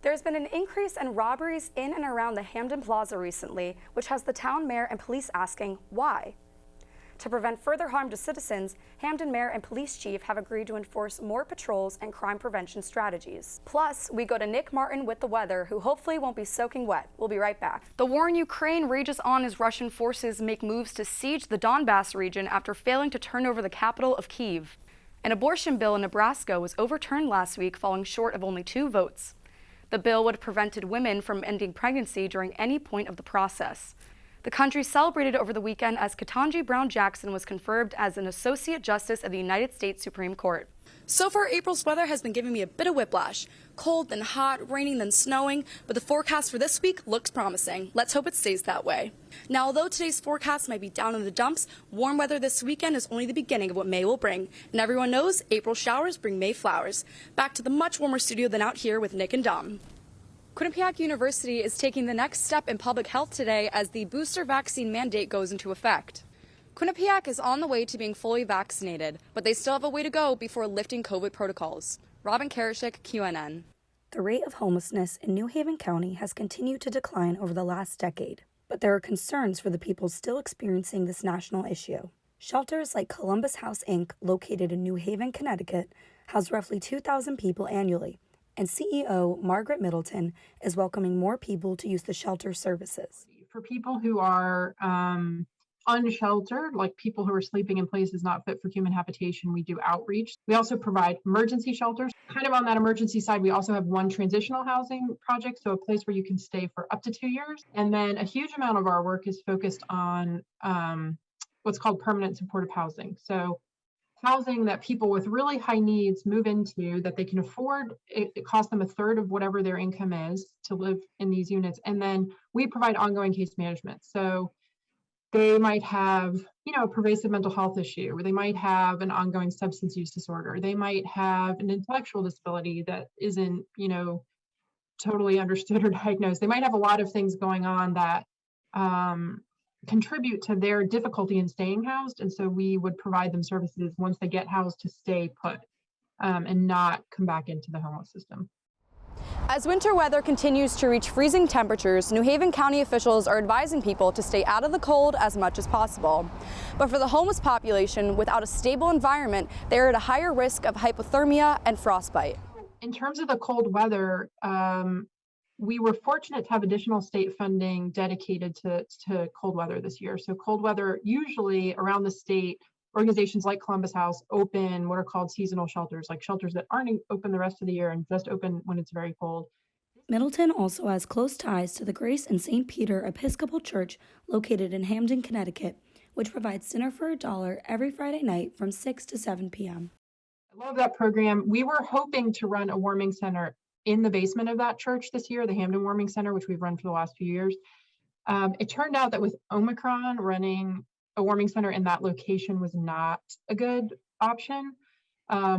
There's been an increase in robberies in and around the Hamden Plaza recently, which has the town mayor and police asking why. To prevent further harm to citizens, Hamden Mayor and Police Chief have agreed to enforce more patrols and crime prevention strategies. Plus, we go to Nick Martin with the weather, who hopefully won't be soaking wet. We'll be right back. The war in Ukraine rages on as Russian forces make moves to siege the Donbass region after failing to turn over the capital of Kyiv. An abortion bill in Nebraska was overturned last week, falling short of only 2 votes. The bill would have prevented women from ending pregnancy during any point of the process. The country celebrated over the weekend as Ketanji Brown Jackson was confirmed as an Associate Justice of the United States Supreme Court. So far, April's weather has been giving me a bit of whiplash. Cold, then hot, raining, then snowing, but the forecast for this week looks promising. Let's hope it stays that way. Now, although today's forecast might be down in the dumps, warm weather this weekend is only the beginning of what May will bring. And everyone knows April showers bring May flowers. Back to the much warmer studio than out here with Nick and Dom. Quinnipiac University is taking the next step in public health today as the booster vaccine mandate goes into effect. Quinnipiac is on the way to being fully vaccinated, but they still have a way to go before lifting COVID protocols. Robyn Karashik, QNN. The rate of homelessness in New Haven County has continued to decline over the last decade, but there are concerns for the people still experiencing this national issue. Shelters like Columbus House, Inc., located in New Haven, Connecticut, house roughly 2,000 people annually, and CEO Margaret Middleton is welcoming more people to use the shelter services. For people who are unsheltered, like people who are sleeping in places not fit for human habitation, we do outreach. We also provide emergency shelters. Kind of on that emergency side, we also have one transitional housing project, so a place where you can stay for up to 2 years. And then a huge amount of our work is focused on what's called permanent supportive housing. So housing that people with really high needs move into that they can afford. It costs them a third of whatever their income is to live in these units. And then we provide ongoing case management. So they might have, a pervasive mental health issue, or they might have an ongoing substance use disorder. They might have an intellectual disability that isn't, totally understood or diagnosed. They might have a lot of things going on that contribute to their difficulty in staying housed. And so we would provide them services once they get housed to stay put and not come back into the homeless system. As winter weather continues to reach freezing temperatures, New Haven County officials are advising people to stay out of the cold as much as possible. But for the homeless population, without a stable environment, they are at a higher risk of hypothermia and frostbite. In terms of the cold weather, we were fortunate to have additional state funding dedicated to cold weather this year. So cold weather, usually around the state, organizations like Columbus House open what are called seasonal shelters, like shelters that aren't open the rest of the year and just open when it's very cold. Middleton also has close ties to the Grace and St. Peter Episcopal Church located in Hamden, Connecticut, which provides dinner for $1 every Friday night from 6 to 7 p.m. I love that program. We were hoping to run a warming center in the basement of that church this year, the Hamden Warming Center, which we've run for the last few years. It turned out that with Omicron, running a warming center in that location was not a good option,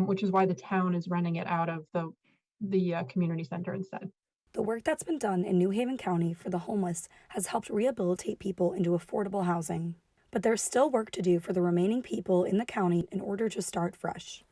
which is why the town is running it out of the community center instead. The work that's been done in New Haven County for the homeless has helped rehabilitate people into affordable housing. But there's still work to do for the remaining people in the county in order to start fresh.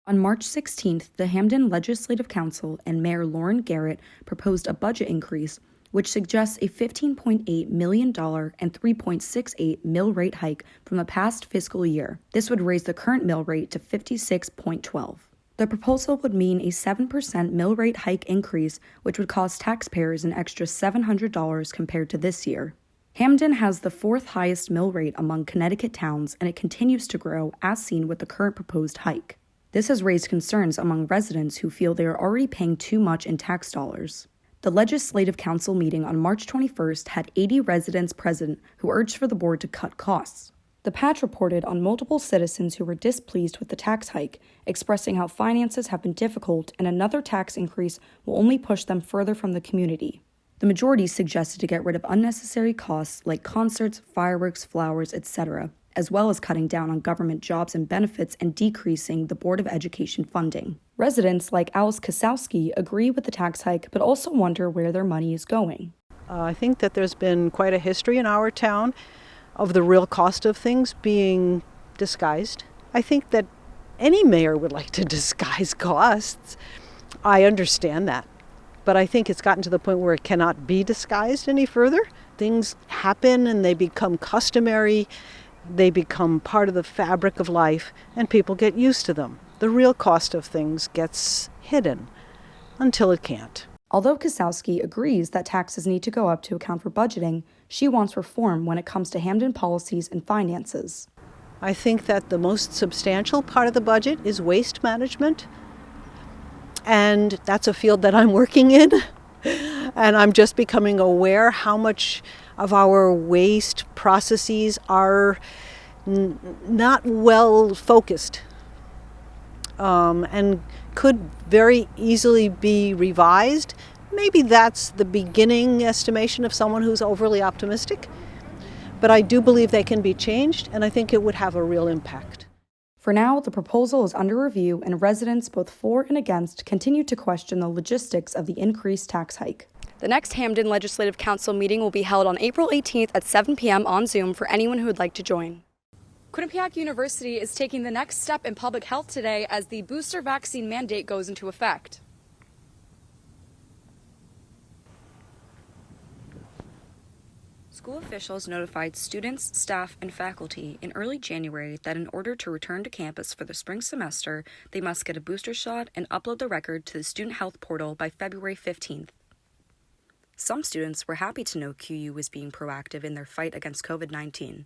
On March 16th, the Hamden Legislative Council and Mayor Lauren Garrett proposed a budget increase, which suggests a $15.8 million and 3.68 mill rate hike from the past fiscal year. This would raise the current mill rate to 56.12. The proposal would mean a 7% mill rate hike increase, which would cost taxpayers an extra $700 compared to this year. Hamden has the 4th highest mill rate among Connecticut towns, and it continues to grow as seen with the current proposed hike. This has raised concerns among residents who feel they are already paying too much in tax dollars. The Legislative Council meeting on March 21st had 80 residents present who urged for the board to cut costs. The Patch reported on multiple citizens who were displeased with the tax hike, expressing how finances have been difficult and another tax increase will only push them further from the community. The majority suggested to get rid of unnecessary costs like concerts, fireworks, flowers, etc., as well as cutting down on government jobs and benefits and decreasing the Board of Education funding. Residents like Alice Kasowski agree with the tax hike, but also wonder where their money is going. I think that there's been quite a history in our town of the real cost of things being disguised. I think that any mayor would like to disguise costs. I understand that. But I think it's gotten to the point where it cannot be disguised any further. Things happen and they become customary. They become part of the fabric of life, and people get used to them. The real cost of things gets hidden until it can't. Although Kasowski agrees that taxes need to go up to account for budgeting, she wants reform when it comes to Hampden policies and finances. I think that the most substantial part of the budget is waste management, and that's a field that I'm working in. And I'm just becoming aware how much of our waste processes are not well focused and could very easily be revised. Maybe that's the beginning estimation of someone who's overly optimistic. But I do believe they can be changed, and I think it would have a real impact. For now, the proposal is under review, and residents both for and against continue to question the logistics of the increased tax hike. The next Hampden Legislative Council meeting will be held on April 18th at 7 p.m. on Zoom for anyone who would like to join. Quinnipiac University is taking the next step in public health today as the booster vaccine mandate goes into effect. School officials notified students, staff, and faculty in early January that in order to return to campus for the spring semester, they must get a booster shot and upload the record to the Student Health Portal by February 15th. Some students were happy to know QU was being proactive in their fight against COVID-19.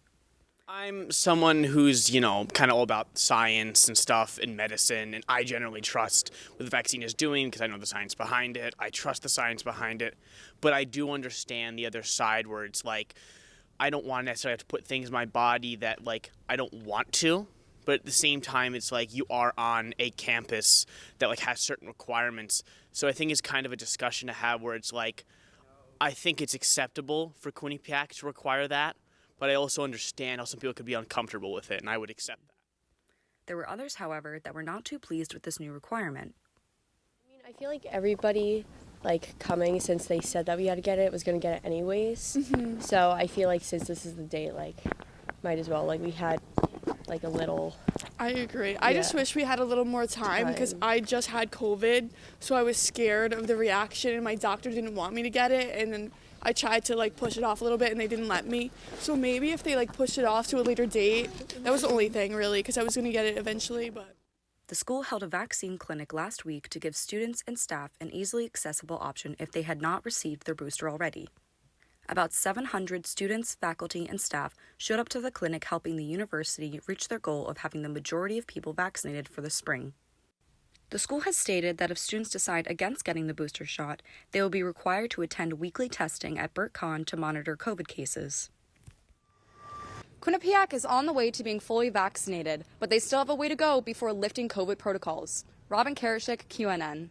I'm someone who's, kind of all about science and stuff and medicine, and I generally trust what the vaccine is doing because I know the science behind it. I trust the science behind it, but I do understand the other side where it's like, I don't want to necessarily have to put things in my body that, I don't want to, but at the same time, it's like you are on a campus that, has certain requirements. So I think it's kind of a discussion to have where it's like, I think it's acceptable for Quinnipiac to require that. But I also understand how some people could be uncomfortable with it, and I would accept that. There were others, however, that were not too pleased with this new requirement. I feel like everybody, coming since they said that we had to get it, was going to get it anyways. Mm-hmm. So I feel like since this is the date, might as well. We had, a little... I agree. I just wish we had a little more time because I just had COVID, so I was scared of the reaction, and my doctor didn't want me to get it, and then I tried to push it off a little bit and they didn't let me. So maybe if they pushed it off to a later date, that was the only thing really, because I was going to get it eventually. But the school held a vaccine clinic last week to give students and staff an easily accessible option if they had not received their booster already. About 700 students, faculty, and staff showed up to the clinic, helping the university reach their goal of having the majority of people vaccinated for the spring. The school has stated that if students decide against getting the booster shot, they will be required to attend weekly testing at Burt Con to monitor COVID cases. Quinnipiac is on the way to being fully vaccinated, but they still have a way to go before lifting COVID protocols. Robyn Karashik, QNN.